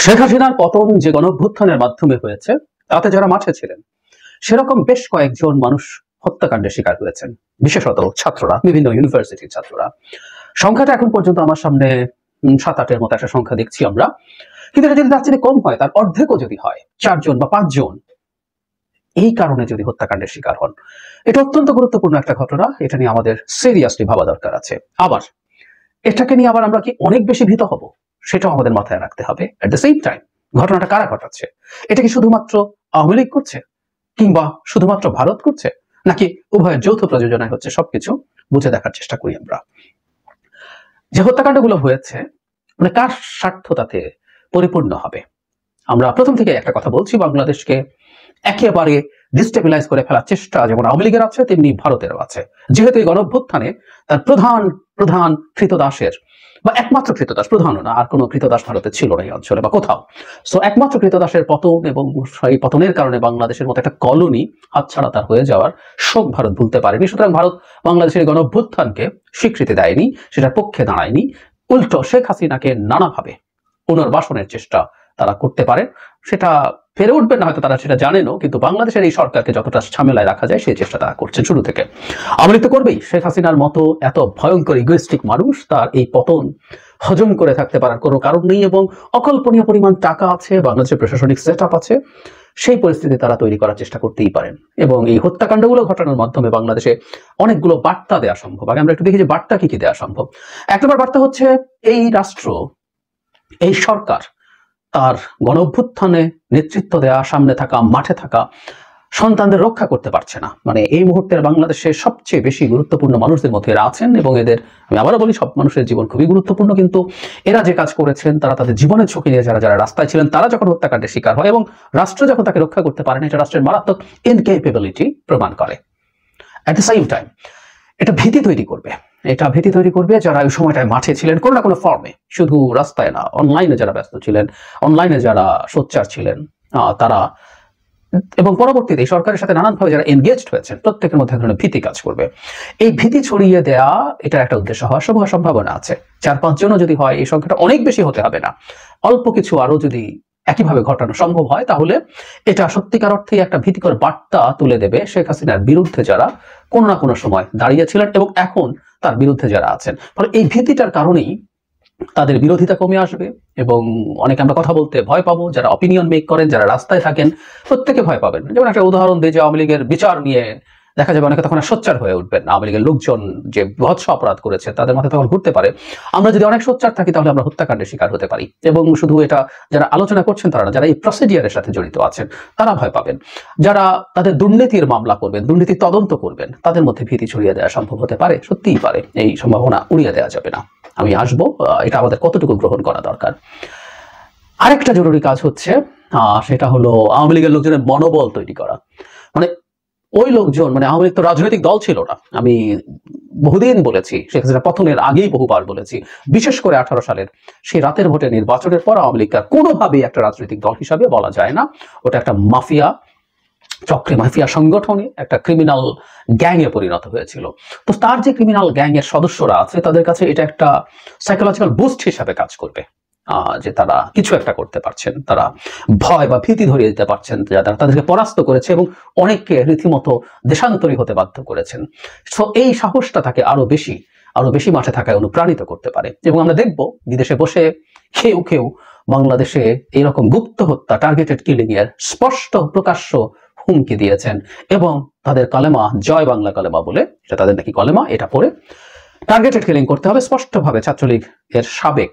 শেখ হাসিনার পতন যে গণঅভ্যুত্থানের মাধ্যমে হয়েছে তাতে যারা মাঠে ছিলেন সেরকম বেশ কয়েকজন মানুষ হত্যাকাণ্ডের শিকার হয়েছেন, বিশেষত ছাত্ররা, বিভিন্ন ইউনিভার্সিটির ছাত্ররা। সংখ্যাটা এখন পর্যন্ত আমার সামনে 7-8-এর মতো একটা সংখ্যা দেখছি আমরা, কিন্তু এটা যদি তার চেয়ে কম হয়, তার অর্ধেকও যদি হয়, 4 জন বা 5 জন এই কারণে যদি হত্যাকাণ্ডের শিকার হন, এটা অত্যন্ত গুরুত্বপূর্ণ একটা ঘটনা। এটা নিয়ে আমাদের সিরিয়াসলি ভাবা দরকার আছে। আবার এটাকে নিয়ে আবার আমরা কি অনেক বেশি ভীত হব, সেটাও আমাদের মাথায় রাখতে হবে। এট দ্য সেম টাইম, ঘটনাটা কারা ঘটাচ্ছে? এটা কি শুধুমাত্র আওয়ামী লীগ করছে, কিংবা শুধুমাত্র ভারত করছে, নাকি উভয়ের যৌথ প্রযোজনায় হচ্ছে? সবকিছু বুঝে দেখার চেষ্টা করি আমরা। যে হত্যাকাণ্ডগুলো হয়েছে, মানে কার স্বার্থ তাতে পরিপূর্ণ হবে? আমরা প্রথম থেকে একটা কথা বলছি, বাংলাদেশকে একেবারে ডিস্টেবিলাইজ করে ফেলার চেষ্টা যেমন আওয়ামী লীগের আছে, তেমনি ভারতেরও আছে। যেহেতু এই গণঅভ্যুত্থানে তার প্রধান কৃতদাসের, বা একমাত্র কৃতদাস, প্রধানও না, আর কোনো কৃতদাস ভারতে ছিল না এই অঞ্চলে বা কোথাও। সো একমাত্র কৃতদাসের পতন, এবং সেই পতনের কারণে বাংলাদেশের মতো একটা কলোনি হাতছাড়া তার হয়ে যাওয়ার শোক ভারত ভুলতে পারেনি। সুতরাং ভারত বাংলাদেশের গণঅভ্যুত্থানকে স্বীকৃতি দেয়নি, সেটার পক্ষে দাঁড়ায়নি। উল্টো শেখ হাসিনাকে নানাভাবে পুনর্বাসনের চেষ্টা তারা করতে পারে। সেটা ফেরে উঠবে না হয়তো, তারা সেটা জানেনও, কিন্তু বাংলাদেশের এই সরকারকে যতটা ঝামেলায় রাখা যায় সেই চেষ্টা তারা করছে শুরু থেকে। আওয়ামী লীগ তো করবেই। শেখ হাসিনার মতো এত ভয়ঙ্কর ইগোইস্টিক মানুষ, তার এই পতন হজম করে থাকতে পারার কোনো কারণ নেই, এবং অকল্পনীয় পরিমাণ টাকা আছে, বাংলাদেশের প্রশাসনিক সেট আপ আছে, সেই পরিস্থিতি তারা তৈরি করার চেষ্টা করতেই পারেন। এবং এই হত্যাকাণ্ডগুলো ঘটানোর মাধ্যমে বাংলাদেশে অনেকগুলো বার্তা দেওয়া সম্ভব। আগে আমরা একটু দেখি যে বার্তা কি কি দেওয়া সম্ভব। এক নম্বর বার্তা হচ্ছে, এই রাষ্ট্র, এই সরকার তার গণঅভ্যুত্থানে নেতৃত্ব দেওয়া, সামনে থাকা, মাঠে থাকা সন্তানদের রক্ষা করতে পারছে না। মানে এই মুহূর্তের বাংলাদেশের সবচেয়ে বেশি গুরুত্বপূর্ণ মানুষদের মধ্যে এরা আছেন, এবং এদের, আমি আবারও বলি, সব মানুষের জীবন খুবই গুরুত্বপূর্ণ, কিন্তু এরা যে কাজ করেছেন, তারা তাদের জীবনের ঝুঁকি নিয়ে যারা রাস্তায় ছিলেন, তারা যখন হত্যাকাণ্ডের শিকার হয় এবং রাষ্ট্র যখন তাকে রক্ষা করতে পারে না, এটা রাষ্ট্রের মারাত্মক ইনকেপেবিলিটি প্রমাণ করে। অ্যাট দ্য সেম টাইম এটা ভীতি তৈরি করবে। এটা ভীতি তৈরি করবে যারা ওই সময়টায় মাঠে ছিলেন কোনো না কোনো ফর্মে, শুধু রাস্তায় না, অনলাইনে যারা ব্যস্ত ছিলেন, অনলাইনে যারা সোচ্চার ছিলেন, তারা, এবং পরবর্তীতে সরকারের সাথে নানানভাবে যারা এনগেজড হয়েছেন, প্রত্যেকের মধ্যে এক ধরনের ভীতি কাজ করবে। এই ভীতি ছড়িয়ে দেয়া, এটার একটা উদ্দেশ্য হওয়ার সম্ভাবনা আছে। 4-5 জনও যদি হয়, এই সংখ্যাটা অনেক বেশি হতে হবে না, অল্প কিছু আরো যদি একইভাবে ঘটানো সম্ভব হয়, তাহলে এটা সত্যিকার অর্থে একটা ভীতিকর বার্তা তুলে দেবে শেখ হাসিনার বিরুদ্ধে যারা কোনো না কোনো সময় দাঁড়িয়েছিলেন এবং এখন তার বিরুদ্ধে যারা আছেন। ফলে এই ভীতিটার কারণেই তাদের বিরোধিতা কমে আসবে, এবং অনেকে আমরা কথা বলতে ভয় পাবো। যারা অপিনিয়ন মেক করেন, যারা রাস্তায় থাকেন, প্রত্যেকে ভয় পাবেন। যেমন একটা উদাহরণ দিই, যে আওয়ামী লীগের বিচার নিয়ে দেখা যাবে অনেকে তখন আর সোচ্চার হয়ে উঠবেন। আওয়ামী লীগের লোকজন যে বহৎস অপরাধ করেছে, তাদের মাথায় তখন ঘুরতে পারে, আমরা যদি অনেক সোচ্চার থাকি তাহলে আমরা হত্যাকাণ্ডের শিকার হতে পারি। এবং শুধু এটা যারা আলোচনা করছেন তারা না, যারা এই প্রসিডিয়ারের সাথে জড়িত আছেন তারা ভয় পাবেন। যারা তাদের দুর্নীতির মামলা করবেন, দুর্নীতি তদন্ত করবেন, তাদের মধ্যে ভীতি ছড়িয়ে দেওয়া সম্ভব হতে পারে, সত্যিই পারে। এই সম্ভাবনা উড়িয়ে দেওয়া যাবে না। আমি আসবো, এটা আমাদের কতটুকু গ্রহণ করা দরকার। আরেকটা জরুরি কাজ হচ্ছে, সেটা হলো আওয়ামী লীগের লোকজনের মনোবল তৈরি করা। মানে ওই লোকজন, মানে আওয়ামী লীগ তো রাজনৈতিক দল ছিল না, আমি বহুদিন বলেছি, শেখ হাসিনা পতনের আগেই বহুবার বলেছি, বিশেষ করে 18 সালের সেই রাতের ভোটে নির্বাচনের পর আওয়ামী লীগকে কোনোভাবেই একটা রাজনৈতিক দল হিসাবে বলা যায় না। ওটা একটা মাফিয়া চক্রে, মাফিয়া সংগঠনে, একটা ক্রিমিনাল গ্যাংয়ে পরিণত হয়েছিল। তো তার যে ক্রিমিনাল গ্যাংয়ের সদস্যরা আছে, তাদের কাছে এটা একটা সাইকোলজিক্যাল বুস্ট হিসাবে কাজ করবে, যে তারা কিছু একটা করতে পারছেন, তারা ভয় বা ভীতি ধরিয়ে দিতে পারছেন, যারা তাদেরকে পরাস্ত করেছে এবং অনেককে রীতিমতো দেশান্তরী হতে বাধ্য করেছেন। তো এই সাহসটা তাকে আরো বেশি মাঠে থাকায় অনুপ্রাণিত করতে পারে। এবং আমরা দেখব বিদেশে বসে কেউ বাংলাদেশে এইরকম গুপ্ত হত্যা, টার্গেটেড কিলিং এর স্পষ্ট প্রকাশ্য হুমকি দিয়েছেন, এবং তাদের কালেমা জয় বাংলা কালেমা বলে, এটা তাদের নাকি কলেমা, এটা পড়ে টার্গেটেড কিলিং করতে হবে। স্পষ্টভাবে ছাত্রলীগ এর সাবেক,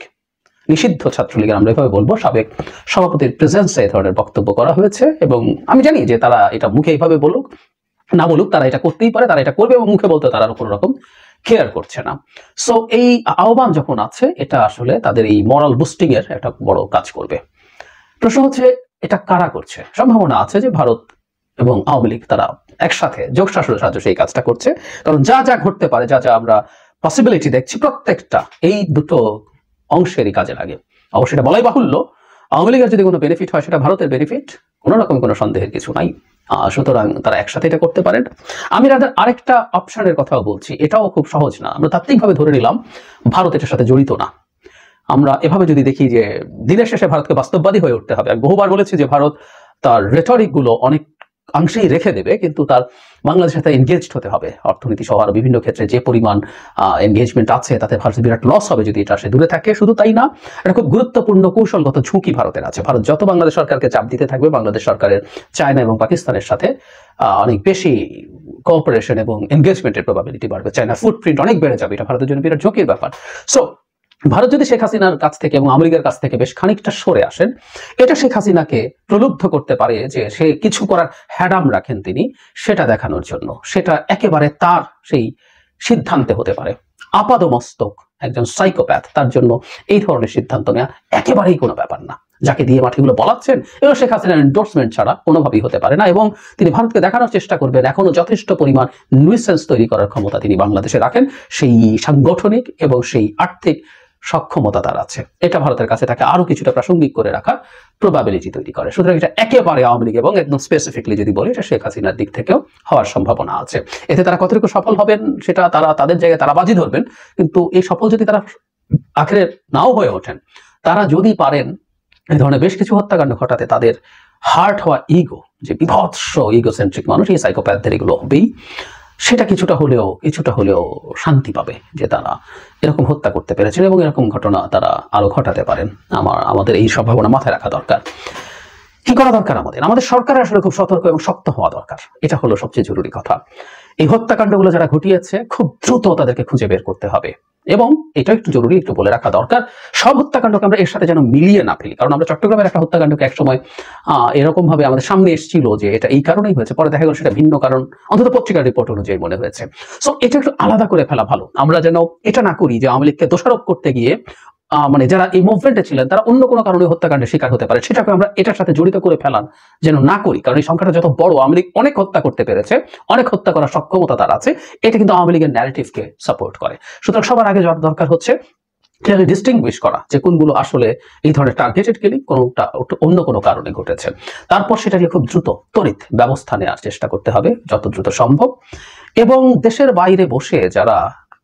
নিষিদ্ধ ছাত্রলীগের, আমরা এভাবে বলবো, সাবেক সভাপতির প্রেজেন্সে এই ধরনের বক্তব্য করা হয়েছে। এবং আমি জানি যে তারা এটা মুখে এইভাবে বলুক না বলুক, তারা এটা করতেই পারে, তারা এটা করবে, এবং মুখে বলতে তারা কোনো রকম কেয়ার করছে না। সো এই আহ্বান যখন আছে, এটা আসলে তাদের এই মরাল বুস্টিং এর একটা বড় কাজ করবে। প্রশ্ন হচ্ছে, এটা কারা করছে? সম্ভাবনা আছে যে ভারত এবং আওয়ামী লীগ তারা একসাথে যোগসাজশের সাহায্যে সেই কাজটা করছে। কারণ যা ঘটতে পারে, যা আমরা পসিবিলিটি দেখছি, প্রত্যেকটা এই দুটো অংশেরই কাজে লাগে। অবশ্যই এটা বলাই বাহুল্য, আওয়ামী লীগের যদি কোনো বেনিফিট হয়, সেটা ভারতের বেনিফিট, কোনো রকম কোনো সন্দেহের কিছু নাই। সুতরাং তারা একসাথে এটা করতে পারেন। আমি আরেকটা অপশনের কথাও বলছি, এটাও খুব সহজ না। আমরা তাত্ত্বিকভাবে ধরে নিলাম ভারত এটার সাথে জড়িত না, আমরা এভাবে যদি দেখি যে দিনের শেষে ভারতকে বাস্তববাদী হয়ে উঠতে হবে। আমি বহুবার বলেছি যে ভারত তার রেটরিক গুলো অনেক অংশেই রেখে দেবে, কিন্তু তার বাংলাদেশের সাথে এনগেজড হতে হবে। অর্থনীতি সহ আরো বিভিন্ন ক্ষেত্রে যে পরিমাণ এনগেজমেন্ট আছে তাতে ভারতের বিরাট লস হবে যদি এটা সে দূরে থাকে। শুধু তাই না, এটা খুব গুরুত্বপূর্ণ কৌশলগত ঝুঁকি ভারতের আছে। ভারত যত বাংলাদেশ সরকারকে চাপ দিতে থাকবে, বাংলাদেশ সরকারের চায়না এবং পাকিস্তানের সাথে অনেক বেশি কোঅপারেশন এবং এনগেজমেন্টের প্রবাবিলিটি বাড়বে। চায়নার ফুটপ্রিন্ট অনেক বেড়ে যাবে, এটা ভারতের জন্য বিরাট ঝুঁকির ব্যাপার। সো ভারত যদি শেখ হাসিনার কাছ থেকে এবং আমেরিকার কাছ থেকে বেশ খানিকটা সরে আসেন, এটা শেখ হাসিনাকে প্রলুব্ধ করতে পারে যে সে কিছু করার হ্যাডাম রাখেন তিনি, সেটা দেখানোর জন্য। সেটা একেবারে তার সেই সিদ্ধান্তে হতে পারে। আপাদমস্তক একজন সাইকোপ্যাথ, তার জন্য এই ধরনের সিদ্ধান্ত নেওয়া একেবারেই কোনো ব্যাপার না। যাকে দিয়ে মাটিগুলো বলাচ্ছেন এবং শেখ হাসিনার এন্ডোর্সমেন্ট ছাড়া কোনোভাবেই হতে পারে না। এবং তিনি ভারতকে দেখানোর চেষ্টা করবেন এখনো যথেষ্ট পরিমাণ নিউসেন্স তৈরি করার ক্ষমতা তিনি বাংলাদেশে রাখেন, সেই সাংগঠনিক এবং সেই আর্থিক সক্ষমতা তার আছে। এটা ভারতের কাছে তাকে আরো কিছুটা প্রাসঙ্গিক করে রাখার প্রবাবিলিটি তৈরি করে। সুতরাং এটা একেবারে আওয়ামী লীগ এবং একদম স্পেসিফিকলি যদি বলি, এটা শেখ হাসিনার দিক থেকেও হওয়ার সম্ভাবনা আছে। এতে তারা কতটুকু সফল হবেন সেটা তারা তাদের জায়গায় তারা বাজি ধরবেন, কিন্তু এই সফল যদি তারা আখেরে নাও হয়ে ওঠেন, তারা যদি পারেন এই ধরনের বেশ কিছু হত্যাকাণ্ড ঘটাতে, তাদের হার্ট হওয়া ইগো, যে বিভৎস ইগোসেন্ট্রিক মানুষ, এই সাইকোপ্যাথদের এগুলো হবেই, সেটা কিছুটা হলেও শান্তি পাবে যে তারা এরকম হত্যা করতে পেরেছেন এবং এরকম ঘটনা তারা আরো ঘটাতে পারেন। আমাদের এই সম্ভাবনা মাথায় রাখা দরকার। কি করা দরকার? আমাদের সরকারের আসলে খুব সতর্ক এবং শক্ত হওয়া দরকার। এটা হলো সবচেয়ে জরুরি কথা। এই হত্যাকাণ্ডগুলো যারা ঘটিয়েছে খুব দ্রুত তাদেরকে খুঁজে বের করতে হবে। এবং এটা একটু জরুরি, একটু বলে রাখা দরকার, সব হত্যাকাণ্ডকে আমরা এর সাথে যেন মিলিয়ে না ফেলি। কারণ আমরা চট্টগ্রামের একটা হত্যাকাণ্ডকে একসময় এরকম ভাবে আমাদের সামনে এসেছিল যে এটা এই কারণেই হয়েছে, পরে দেখা গেল সেটা ভিন্ন কারণ, অন্তত পত্রিকার রিপোর্ট অনুযায়ী মনে হয়েছে। সো এটা একটু আলাদা করে ফেলা ভালো। আমরা যেন এটা না করি যে আওয়ামী লীগকে দোষারোপ করতে গিয়ে মানে যারা এই মুভমেন্টে ছিলেন তারা অন্য কোনো কারণে হত্যাকাণ্ডের শিকার হতে পারে, সেটাকে আমরা এটার সাথে জড়িত করে ফেলান যেন না করি। কারণ এই সংখ্যাটা যত বড়, আওয়ামী লীগ অনেক হত্যা করতে পেরেছে, অনেক হত্যা করার সক্ষমতা তার আছে, এটা কিন্তু আওয়ামী লীগের ন্যারেটিভকে সাপোর্ট করে। সুতরাং সবার আগে যাওয়ার দরকার হচ্ছে ক্লিয়ারলি ডিস্টিংগুইশ করা যে কোনগুলো আসলে এই ধরনের টার্গেটেড কিলিং, কোনটা অন্য কোনো কারণে ঘটেছে। তারপর সেটা নিয়ে খুব দ্রুত তড়িৎ ব্যবস্থা নেওয়ার চেষ্টা করতে হবে যত দ্রুত সম্ভব। এবং দেশের বাইরে বসে যারা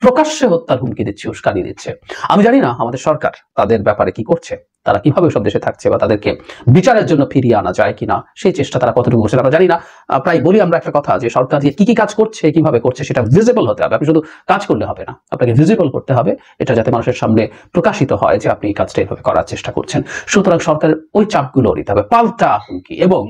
প্রকাশ্যে হত্যার হুমকি দিচ্ছে, উস্কানি দিচ্ছে, আমি জানি না আমাদের সরকার তাদের ব্যাপারে কি করছে, তারা কিভাবে সব দেশে থাকছে, বা তাদেরকে বিচারের জন্য ফিরিয়ে আনা যায় কিনা সেই চেষ্টা তারা কতটুকু করছে আমরা জানি না। প্রায় বলি আমরা একটা কথা যে সরকার যে কি কি কাজ করছে, কিভাবে করছে, সেটা ভিজিবল হতে হবে। আপনি শুধু কাজ করলে হবে না, আপনাকে ভিজিবল করতে হবে, এটা যাতে মানুষের সামনে প্রকাশিত হয় যে আপনি এই কাজটা এইভাবে করার চেষ্টা করছেন। সুতরাং সরকারের ওই চাপগুলো নিতে হবে, পাল্টা হুমকি, এবং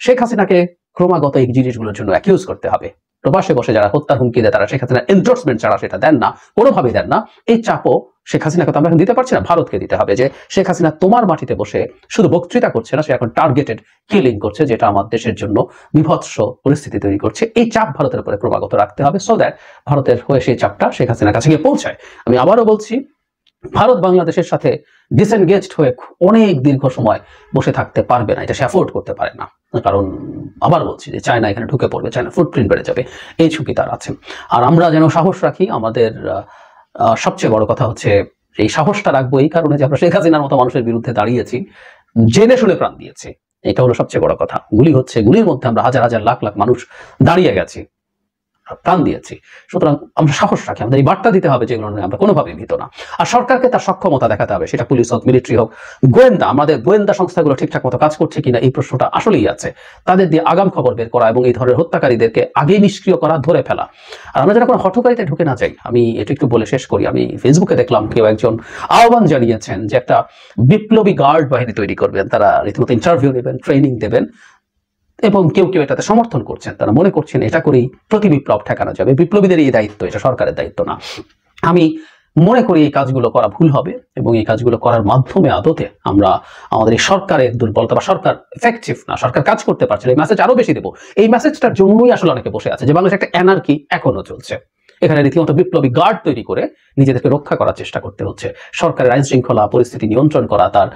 শেখ হাসিনাকে ক্রমাগত এই জিনিসগুলোর জন্য অ্যাকিউজ করতে হবে। প্রবাসে বসে যারা হত্যার হুমকি দেয় তারা শেখ হাসিনার এন্ডোর্সমেন্ট ছাড়া সেটা দেন না, কোনোভাবেই দেন না। এই চাপও শেখ হাসিনাকে তো আমরা এখন দিতে পারছি না, ভারতকে দিতে হবে যে শেখ হাসিনা তোমার মাটিতে বসে শুধু বক্তৃতা করছে না, সে এখন টার্গেটেড কিলিং করছে, যেটা আমার দেশের জন্য বিভৎস পরিস্থিতি তৈরি করছে। এই চাপ ভারতের উপরে ক্রমাগত রাখতে হবে, সো দ্যাট ভারতের হয়ে সেই চাপটা শেখ হাসিনার কাছে গিয়ে পৌঁছায়। আমি আবারও বলছি, ভারত বাংলাদেশের সাথে ডিসএনগেজড হয়ে অনেক দীর্ঘ সময় বসে থাকতে পারবে না, এটা সে অ্যাফোর্ড করতে পারে না। কারণ আবার বলছি যে চায়না এখানে ঢুকে পড়বে, চায়না ফুটপ্রিন্ট বেড়ে যাবে, এই ঝুঁকি তার আছে। আর আমরা যেন সাহস রাখি। আমাদের সবচেয়ে বড় কথা হচ্ছে এই সাহসটা রাখবো এই কারণে যে আমরা শেখ হাসিনার মতো মানুষের বিরুদ্ধে দাঁড়িয়েছি, জেনে শুনে প্রাণ দিয়েছি। এটা হলো সবচেয়ে বড় কথা। গুলি হচ্ছে, গুলির মধ্যে আমরা হাজার হাজার লাখ লাখ মানুষ দাঁড়িয়ে গেছি, প্রাণ দিয়েছি। সুতরাং আমরা সাহস রাখি, আমাদের এই বার্তা দিতে হবে যেগুলো আমরা কোনোভাবেই ভীত না। আর সরকারকে তার সক্ষমতা দেখাতে হবে, সেটা পুলিশ হোক, মিলিটারি হোক, গোয়েন্দা, আমাদের গোয়েন্দা সংস্থাগুলো ঠিকঠাক মতো কাজ করছে কিনা এই প্রশ্নটা আসলেই আছে। তাদের দিয়ে আগাম খবর বের করা এবং এই ধরনের হত্যাকারীদেরকে আগেই নিষ্ক্রিয় করা, ধরে ফেলা। আর আমরা যেন কোনো হঠকারিতে ঢুকে না যাই। আমি এটা একটু বলে শেষ করি। আমি ফেসবুকে দেখলাম কেউ একজন আহ্বান জানিয়েছেন যে একটা বিপ্লবী গার্ড বাহিনী তৈরি করবেন, তারা রীতিমতো ইন্টারভিউ নেবেন, ট্রেনিং দেবেন, এবং কেউ কেউ এটাতে সমর্থন করছেন। তারা মনে করছেন এটা করেই প্রতি বিপ্লব ঠেকানো যাবে। বিপ্লবীদের এই দায়িত্ব, এটা সরকারের দায়িত্ব না। আমি মনে করি এই কাজগুলো করা ভুল হবে, এবং এই কাজগুলো করার মাধ্যমে আদতে আমরা আমাদের এই সরকারের দুর্বলতা, বা সরকার এফেক্টিভ না, সরকার কাজ করতে পারছে না, এই মেসেজ আরো বেশি দেবো। এই মেসেজটার জন্যই আসলে অনেকে বসে আছে যে বাংলাদেশে একটা অ্যানার্কি এখনো চলছে। এখানে রীতিমতো বিপ্লবী গার্ড তৈরি করে নিজেদেরকে রক্ষা করার চেষ্টা করতে হচ্ছে। সরকারের আইন শৃঙ্খলা পরিস্থিতি নিয়ন্ত্রণ করা, তার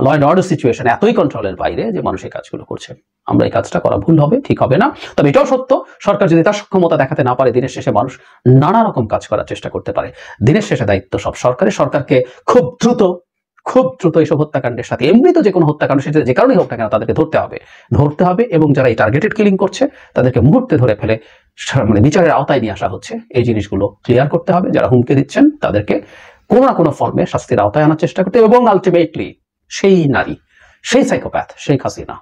ল অ্যান্ড অর্ডার সিচুয়েশন এতই কন্ট্রোলের বাইরে যে মানুষ এই কাজগুলো করছে। আমরা এই কাজটা করা ভুল হবে, ঠিক হবে না। তবে এটাও সত্য, সরকার যদি তার সক্ষমতা দেখাতে না পারে, দিনের শেষে মানুষ নানা রকম কাজ করার চেষ্টা করতে পারে। দিনের শেষে দায়িত্ব সব সরকারের। সরকারকে খুব দ্রুত এইসব হত্যাকাণ্ডের সাথে, এমনি তো যে কোনো হত্যাকাণ্ড, সেটা যে কারণেই হোক না কেন, তাদেরকে ধরতে হবে, এবং যারা এই টার্গেটেড কিলিং করছে তাদেরকে মুহূর্তে ধরে ফেলে মানে বিচারের আওতায় নিয়ে আসা হচ্ছে। এই জিনিসগুলো ক্লিয়ার করতে হবে। যারা হুমকি দিচ্ছেন তাদেরকে কোনো না কোনো ফর্মে শাস্তির আওতায় আনার চেষ্টা করতে হবে এবং আলটিমেটলি সেই নারী, সেই সাইকোপ্যাথ শেখ হাসিনা,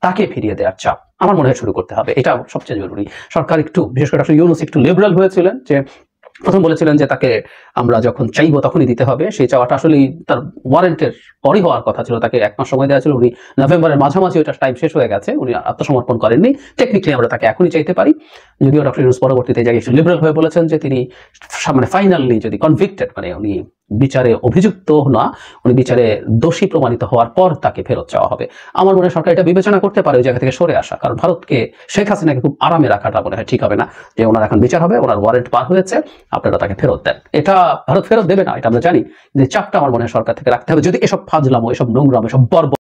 তাকে ফিরিয়ে দেওয়ার চাপ আমার মনে হয় শুরু করতে হবে। এটা সবচেয়ে জরুরি। সরকার একটু, বিশেষ করে ডক্টর ইউনূস একটু লিবারাল হয়েছিলেন, যে প্রথম বলেছিলেন যে তাকে আমরা যখন চাইবো তখনই দিতে হবে। সেই চাওয়াটা আসলে তার ওয়ারেন্টের পরই হওয়ার কথা ছিল, তাকে 1 মাস সময় দেওয়া ছিল। উনি নভেম্বরের মাঝামাঝি ওটা টাইম শেষ হয়ে গেছে, উনি আত্মসমর্পণ করেননি। টেকনিক্যালি আমরা তাকে এখনই চাইতে পারি, যদিও ডক্টর ইউনূস পরবর্তীতে জায়গায় একটু লিবারাল হয়ে বলেছেন যে তিনি মানে ফাইনালি যদি কনভিক্টেড, মানে উনি বিচারে অভিযুক্ত না, উনি বিচারে দোষী প্রমাণিত হওয়ার পর তাকে ফেরত চাওয়া হবে। আমার মনে হয় সরকার এটা বিবেচনা করতে পারে ওই জায়গা থেকে সরে আসা, কারণ ভারতকে, শেখ হাসিনাকে খুব আরামে রাখাটা মনে হয় ঠিক হবে না, যে ওনার এখন বিচার হবে, ওনার ওয়ারেন্ট পার হয়েছে, আপনারা তাকে ফেরত দেন। এটা ভারত ফেরত দেবে না, এটা আমরা জানি, যে চাপটা আমার মনে হয় সরকার থেকে রাখতে হবে, যদি এসব ফাজলামো, এসব নোংরাম, এসব বর্বর